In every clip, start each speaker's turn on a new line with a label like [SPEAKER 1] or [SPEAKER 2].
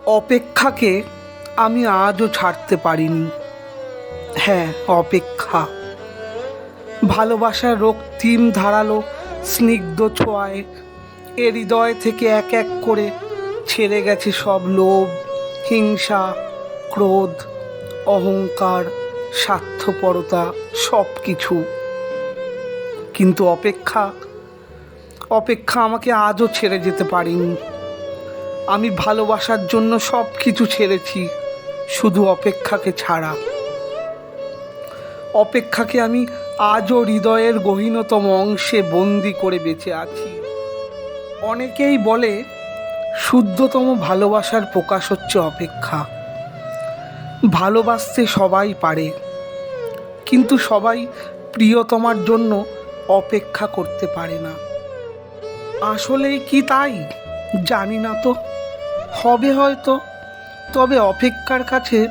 [SPEAKER 1] অপেক্ষাকে আমি আজও ছাড়তে পারিনি। হ্যাঁ, অপেক্ষা। ভালোবাসার রক্তিম ধারালো স্নিগ্ধ ছোঁয়ায় এ হৃদয় থেকে এক এক করে ছেড়ে গেছে সব লোভ, হিংসা, ক্রোধ, অহংকার, স্বার্থপরতা, সব কিছু। কিন্তু অপেক্ষা আমাকে আজও ছেড়ে যেতে পারেনি। আমি ভালোবাসার জন্য সব কিছু ছেড়েছি, শুধু অপেক্ষাকে ছাড়া। অপেক্ষাকে আমি আজও হৃদয়ের গহীনতম অংশে বন্দি করে বেঁচে আছি। অনেকেই বলে শুদ্ধতম ভালোবাসার প্রকাশ হচ্ছে অপেক্ষা। ভালোবাসতে সবাই পারে, কিন্তু সবাই প্রিয়তমার জন্য অপেক্ষা করতে পারে না। আসলেই কি তাই? জানি না তো, হবে হয়তো। তবে অপেক্ষার কাছে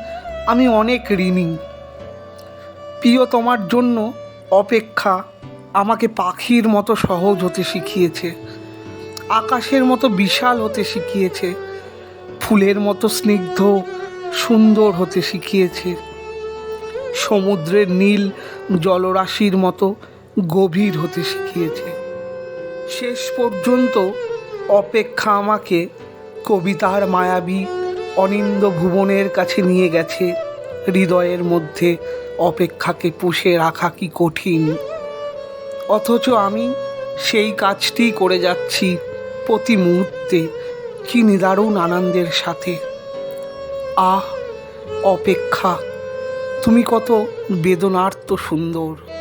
[SPEAKER 1] আমি অনেক ঋণী। প্রিয়তমার জন্য অপেক্ষা আমাকে পাখির মতো সহজ হতে শিখিয়েছে, আকাশের মতো বিশাল হতে শিখিয়েছে, ফুলের মতো স্নিগ্ধ সুন্দর হতে শিখিয়েছে, সমুদ্রের নীল জলরাশির মতো গভীর হতে শিখিয়েছে। শেষ পর্যন্ত অপেক্ষা আমাকে কবিতার মায়াবী অনিন্দ ভুবনের কাছে নিয়ে গেছে। হৃদয়ের মধ্যে অপেক্ষাকে পুষে রাখা কি কঠিন, অথচ আমি সেই কাজটি করে যাচ্ছি প্রতি মুহূর্তে, কি নিদারুণ আনন্দের সাথে। আহ, অপেক্ষা, তুমি কত বেদনার্ত সুন্দর।